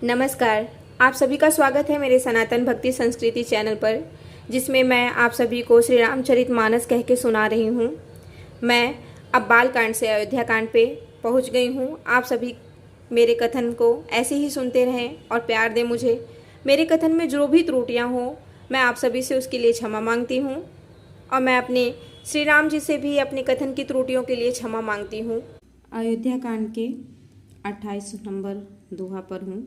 नमस्कार। आप सभी का स्वागत है मेरे सनातन भक्ति संस्कृति चैनल पर, जिसमें मैं आप सभी को श्री रामचरितमानस कह के सुना रही हूँ। मैं अब बाल कांड से अयोध्या कांड पे पहुँच गई हूँ। आप सभी मेरे कथन को ऐसे ही सुनते रहें और प्यार दें मुझे। मेरे कथन में जो भी त्रुटियाँ हों, मैं आप सभी से उसके लिए क्षमा मांगती हूँ और मैं अपने श्री राम जी से भी अपने कथन की त्रुटियों के लिए क्षमा मांगती हूँ। अयोध्या कांड के 28 नंबर दोहा पर हूँ।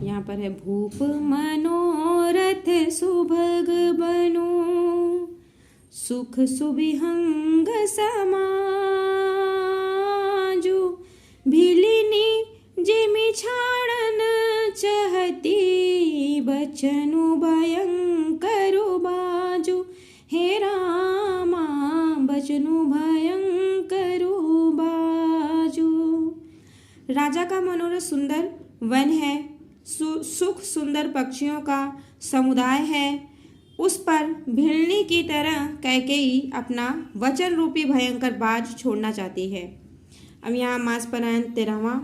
यहाँ पर है, भूप मनोरथ सुभग बनो, सुख सुबिहंग समाजु, भिलिनी जिमि छाड़न चहती, बचनु भयंकरु बाजु, हे रामा बचनु भयंकरु बाजु। राजा का मनोरथ सुंदर वन है, सुख सुंदर पक्षियों का समुदाय है। उस पर भिलनी की तरह कैकेयी अपना वचन रूपी भयंकर बाज छोड़ना चाहती है। अब यहाँ मासपरायण 13वां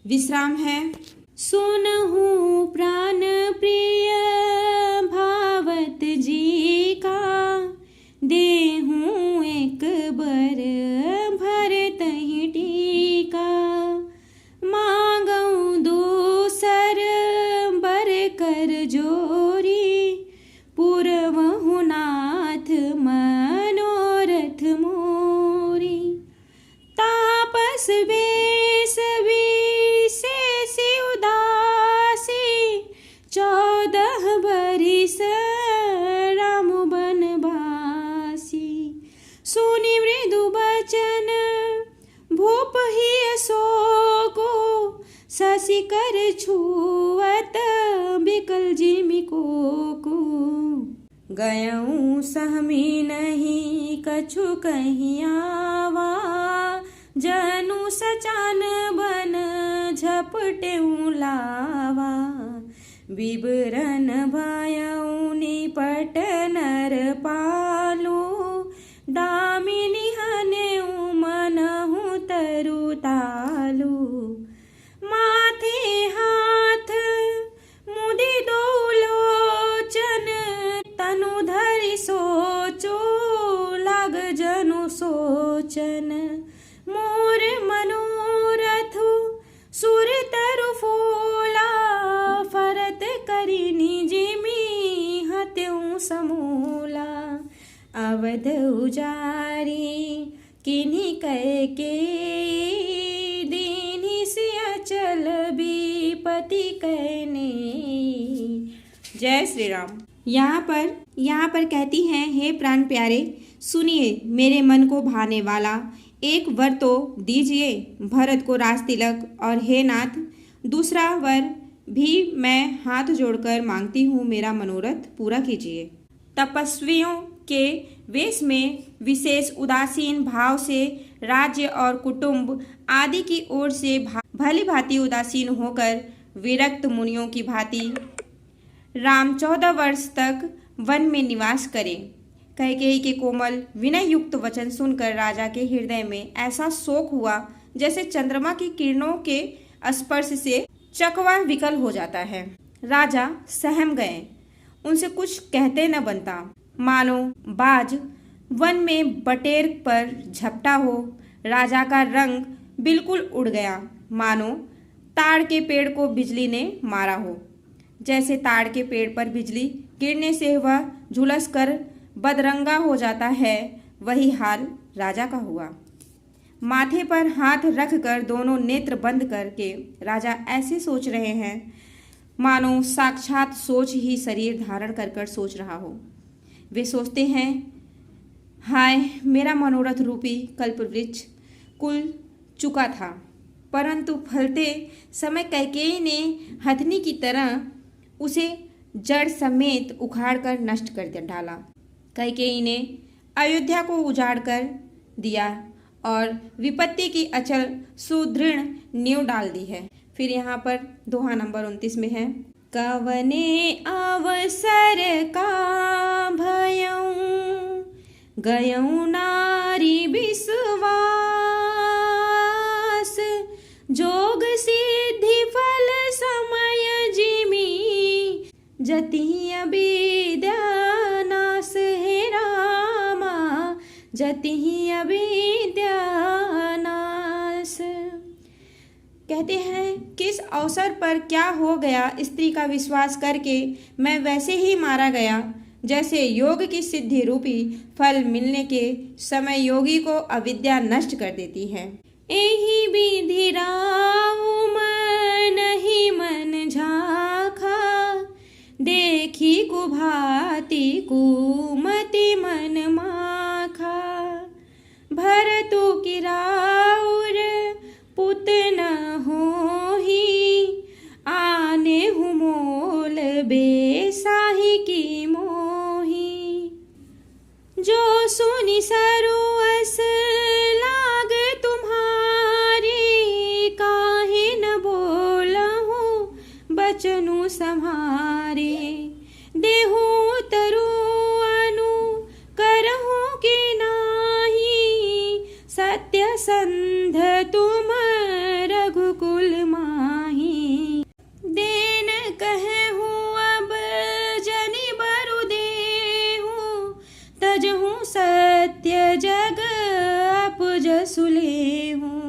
विश्राम है। सुनहु प्राण प्रिय भावत जी का, देहूं एक बर भरत ही टीका, मांगऊं दूसर बर कर जोरी, पुरवहु नाथ मनोरथ मोरी, तापस बेस विशेष उदासी, 14 बरिस राम बनवासी, सुनि मृदु बचन भूप ही शोको, शशि कर छुअत बिकल जिमि कोको, गयऊं सहमी नहीं कछु कहीं आवा, जनु सचान बन झपटेऊं लावा, विवरण भयऊं निपट नर पालो, दामिनी हनेऊं मनहु तरु तालु, माथे हाथ मुदि दो लोचन, तनु धरि सोचो लाग जनु सोचन, मोर मनोरथु सुर तरु फूला, फरत करि निजिमि हत्यूं समूला, अवध उजारी किन्हीं कह के, दीनी से अचल विपति कहने। जय श्री राम। यहाँ पर कहती हैं, हे प्राण प्यारे, सुनिए मेरे मन को भाने वाला एक वर तो दीजिए भरत को राज तिलक, और हे नाथ दूसरा वर भी मैं हाथ जोड़कर मांगती हूँ, मेरा मनोरथ पूरा कीजिए। तपस्वियों के वेश में विशेष उदासीन भाव से राज्य और कुटुंब आदि की ओर से भली भांति उदासीन होकर विरक्त मुनियों की भांति राम 14 वर्ष तक वन में निवास करें। कैकेयी के कोमल विनय युक्त वचन सुनकर राजा के हृदय में ऐसा शोक हुआ जैसे चंद्रमा की किरणों के स्पर्श से चकवा विकल हो जाता है। राजा सहम गए, उनसे कुछ कहते न बनता, मानो बाज वन में बटेर पर झपटा हो। राजा का रंग बिल्कुल उड़ गया, मानो ताड़ के पेड़ को बिजली ने मारा हो। जैसे ताड़ के पेड़ पर बिजली गिरने से वह झुलस कर बदरंगा हो जाता है, वही हाल राजा का हुआ। माथे पर हाथ रखकर दोनों नेत्र बंद करके राजा ऐसे सोच रहे हैं, मानो साक्षात सोच ही शरीर धारण कर कर सोच रहा हो। वे सोचते हैं, हाय मेरा मनोरथ रूपी कल्पवृक्ष कुल चुका था, परंतु फलते समय कैकेयी ने हथनी की तरह उसे जड़ समेत उखाड़कर नष्ट कर डाला। कैकेयी ने अयोध्या को उजाड़ कर दिया और विपत्ति की अचल सुदृढ़ नींव डाल दी है। फिर यहाँ पर दोहा नंबर 29 में है, कवने अवसर का भयऊं, गयऊं नारी विश्वास, जोग सिद्धि फल सम जति अविद्या नाश हे रामा, जति अविद्या नाश। कहते हैं किस अवसर पर क्या हो गया, स्त्री का विश्वास करके मैं वैसे ही मारा गया जैसे योग की सिद्धि रूपी फल मिलने के समय योगी को अविद्या नष्ट कर देती है। एहि विधि राहु मन ही मन झाखा, देखी कुभाति कुमति मन माखा। भरतु की राउर पुत न होही, आने हूँ मोल बेसाही की मोही। जो सुनि सरुअस लाग तुम्हारी, काहे न बोलहूँ बचनु सम्हारे। देहु तरु अनु करहूँ कि नाही, सत्य संध तुम रघुकुल माही। देन कहूँ अब जनि बरु देहूँ, तजहूँ सत्य जग अपज सुलेहूँ।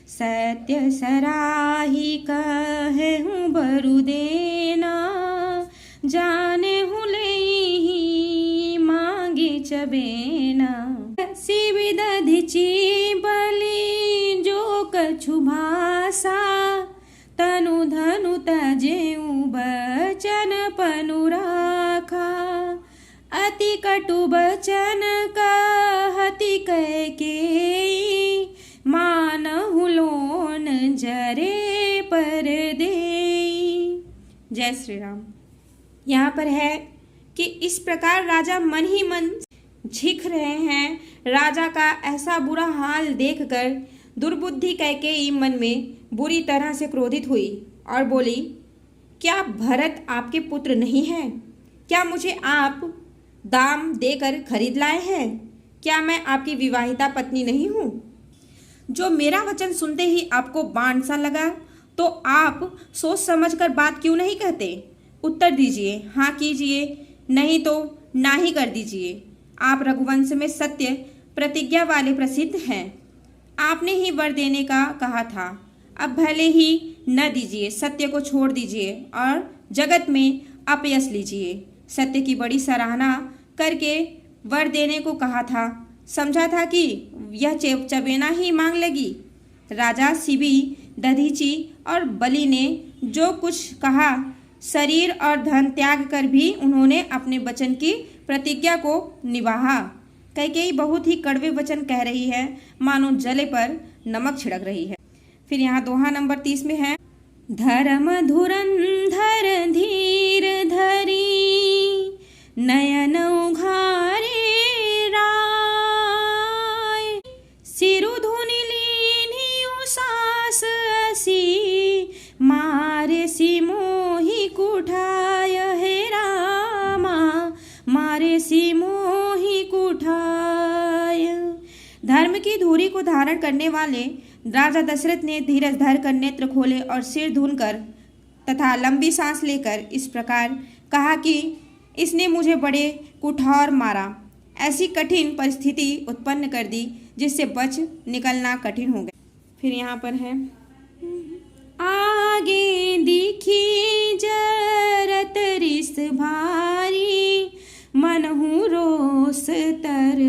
सत्य सराही कहूँ बरु देना, जाने हूँ लेही मांगी चबेना। शिवि दधिचि बलि जो कछु भाषा, तनु धनु तजेऊ बचन पनु राखा। अति कटु बचन कहति कैकेयी, मानहु लोन जरे पर देई। जय श्री राम। यहाँ पर है कि इस प्रकार राजा मन ही मन झिक रहे हैं। राजा का ऐसा बुरा हाल देखकर दुर्बुद्धि कैकेयी मन में बुरी तरह से क्रोधित हुई और बोली, क्या भरत आपके पुत्र नहीं हैं? क्या मुझे आप दाम देकर खरीद लाए हैं? क्या मैं आपकी विवाहिता पत्नी नहीं हूँ? जो मेरा वचन सुनते ही आपको बाण सा लगा, तो आप सोच समझकर बात क्यों नहीं कहते? उत्तर दीजिए, हाँ कीजिए, नहीं तो ना ही कर दीजिए। आप रघुवंश में सत्य प्रतिज्ञा वाले प्रसिद्ध हैं। आपने ही वर देने का कहा था, अब भले ही न दीजिए, सत्य को छोड़ दीजिए और जगत में अपयश लीजिए। सत्य की बड़ी सराहना करके वर देने को कहा था, समझा था कि यह चबेना ही मांग लेगी। राजा शिबी, दधीचि और बलि ने जो कुछ कहा, शरीर और धन त्याग कर भी उन्होंने अपने वचन की प्रतिज्ञा को निभाया। कैकेयी बहुत ही कड़वे वचन कह रही है, मानो जले पर नमक छिड़क रही है। फिर यहाँ दोहा नंबर 30 में है, धर्म धुरंधर धीर धरी, नयन उघारे राय। सिरु धुनि लीन्ही उसास असी, मारे सी मोहि कुठाय हे रामा, मारे सी मोहि कुठाय। धर्म की धुरी को धारण करने वाले राजा दशरथ ने धीरज धर कर नेत्र खोले और सिर धुनकर तथा लंबी सांस लेकर इस प्रकार कहा कि इसने मुझे बड़े कुठार मारा, ऐसी कठिन परिस्थिति उत्पन्न कर दी जिससे बच निकलना कठिन हो गया। फिर यहाँ पर है, आगे दिखी जरत रिस भारी, मनहु रोस तर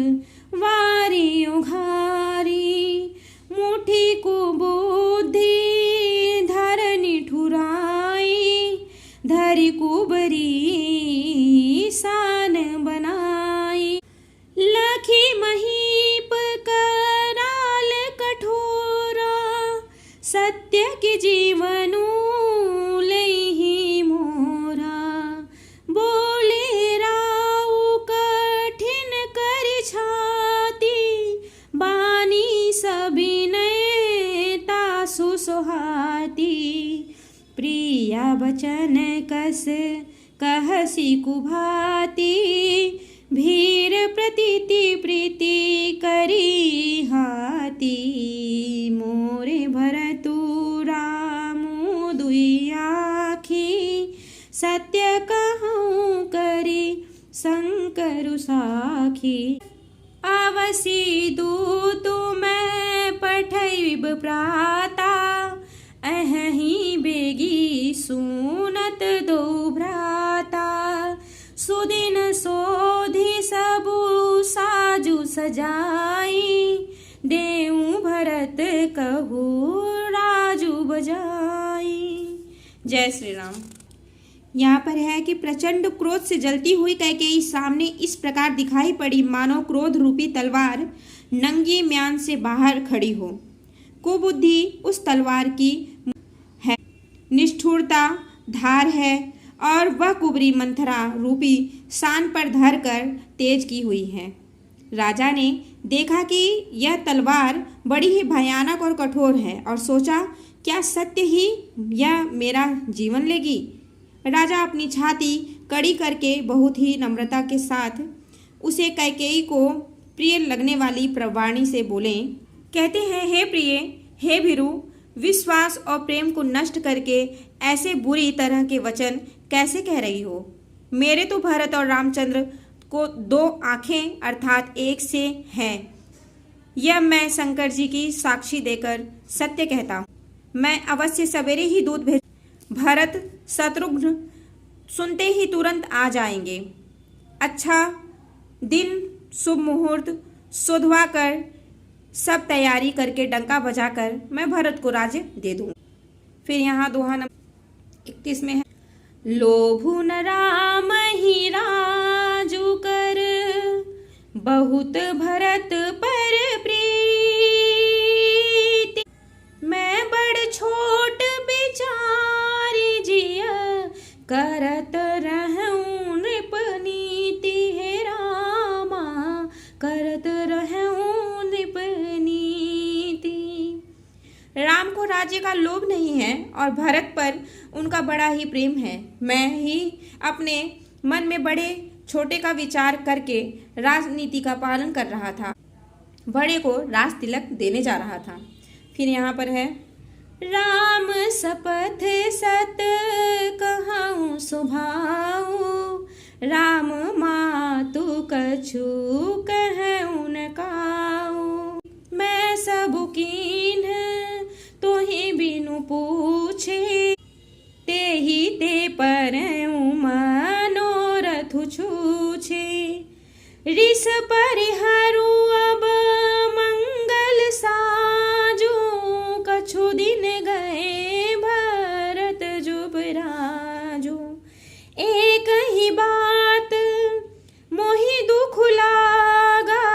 वारी उघारी। मुठी को बुद्धि धरनी ठुराई, धरी कुबरी सान बनाई। लखी महीप कराल कठोरा, सत्य की जीवनु लेहि मोरा। बोले राउ कठिन करि छाती, बानी सबिनय तासु सोहाती। प्रिया बचन कस कहसी कुभाती, भीर प्रतीति प्रीति करी हाती। मोरे भरतु रामु दुई आखी, सत्य कहूँ करी शंकर साखी। अवसी दूत मैं पठैब प्राता, अहि बेगी सुनत दो भ्राता। सुदिन सोधि सबु साजु सजाई, देऊ भरत कहू राजू बजाई। जय श्री राम। यहाँ पर है कि प्रचंड क्रोध से जलती हुई कैकेयी सामने इस प्रकार दिखाई पड़ी मानो क्रोध रूपी तलवार नंगी म्यान से बाहर खड़ी हो। कुबुद्धि उस तलवार की है, निष्ठुरता धार है और वह कुबरी मंथरा रूपी शान पर धर कर तेज की हुई है। राजा ने देखा कि यह तलवार बड़ी ही भयानक और कठोर है और सोचा क्या सत्य ही यह मेरा जीवन लेगी। राजा अपनी छाती कड़ी करके बहुत ही नम्रता के साथ उसे कैकेयी को प्रिय लगने वाली प्रवाणी से बोले, कहते हैं हे प्रिय, हे भीरु, विश्वास और प्रेम को नष्ट करके ऐसे बुरी तरह के वचन कैसे कह रही हो। मेरे तो भरत और रामचंद्र को दो आंखें अर्थात एक से हैं। यह मैं शंकर जी की साक्षी देकर सत्य कहता हूँ। मैं अवश्य सवेरे ही दूध भेज, भरत शत्रुघ्न सुनते ही तुरंत आ जाएंगे। अच्छा दिन शुभ मुहूर्त शोधवा कर सब तैयारी करके डंका बजाकर मैं भरत को राज्य दे दूँ। फिर यहाँ दोहा नंबर 31 में है, लोभु न राम ही राजू कर, बहुत भरत पर प्रीति। मैं बड़ छोट बिचारी जिया, करत रहूं नृपनीति। हे रामा करत रहूं नृपनीति। राम को राज्य का लोभ नहीं है और भरत पर उनका बड़ा ही प्रेम है। मैं ही अपने मन में बड़े छोटे का विचार करके राजनीति का पालन कर रहा था, बड़े को राज तिलक देने जा रहा था। फिर यहाँ पर है, राम शपथ सत कहूँ सुभाऊ, राम मातु कछु कहूँ न काऊ। मैं सब कीन तो ही बिनु पूछे, ते ही ते पर मनोरथ छूछे। रिस परिहारू अब मंगल साजू, कछु दिन गए भरत जुबराजू। एक ही बात मोहि दुख लागा,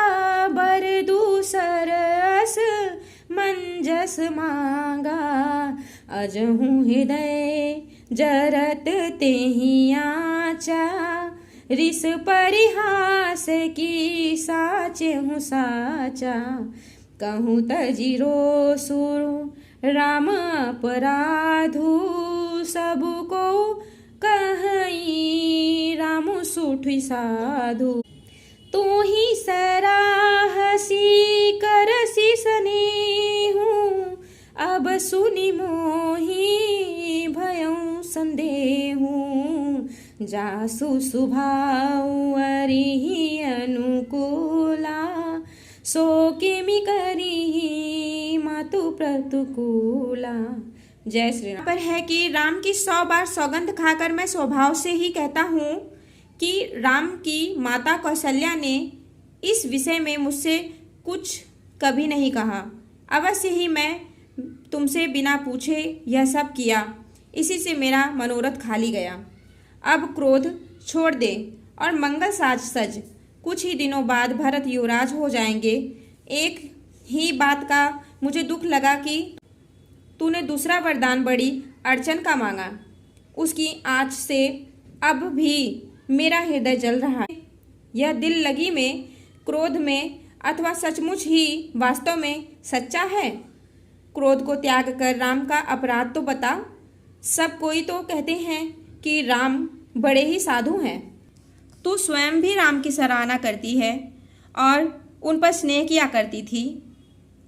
बर दूसर अस मंजस मांगा। अजहूँ हृदय जरत तेहि आचा, रिस परिहास की साचे हूँ साचा। कहूँ तजिरो सुरु राम अपराधु, सबको कहीं राम सुठी साधु। तू ही सराहसी करसी स्नेहु, अब सुनि मोहि भयं संदेहु। जासु सुभाउ अरिहि अनुकूला, सो किमि करिहि मातु प्रतिकूला। जय श्री राम। पर है कि राम की 100 बार सौगंध खाकर मैं स्वभाव से ही कहता हूँ कि राम की माता कौशल्या ने इस विषय में मुझसे कुछ कभी नहीं कहा। अवश्य ही मैं तुमसे बिना पूछे यह सब किया, इसी से मेरा मनोरथ खाली गया। अब क्रोध छोड़ दे और मंगल साज सज। कुछ ही दिनों बाद भरत युवराज हो जाएंगे। एक ही बात का मुझे दुख लगा कि तूने दूसरा वरदान बड़ी अड़चन का मांगा। उसकी आँच से अब भी मेरा हृदय जल रहा है। यह दिल लगी में, क्रोध में अथवा सचमुच ही वास्तव में सच्चा है? क्रोध को त्याग कर राम का अपराध तो बता। सब कोई तो कहते हैं कि राम बड़े ही साधु हैं। तू स्वयं भी राम की सराहना करती है और उन पर स्नेह किया करती थी।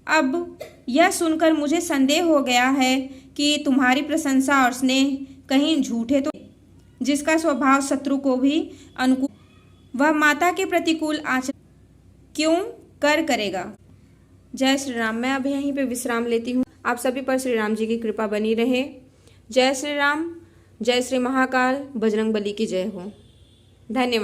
अब यह सुनकर मुझे संदेह हो गया है कि तुम्हारी प्रशंसा और स्नेह कहीं झूठे तो। जिसका स्वभाव शत्रु को भी अनुकूल, वह माता के प्रतिकूल आचरण क्यों करेगा। जय श्री राम। मैं अब यहीं पे विश्राम लेती हूँ। आप सभी पर श्री राम जी की कृपा बनी रहे। जय श्री राम। जय श्री महाकाल। बजरंग बली की जय हो। धन्यवाद।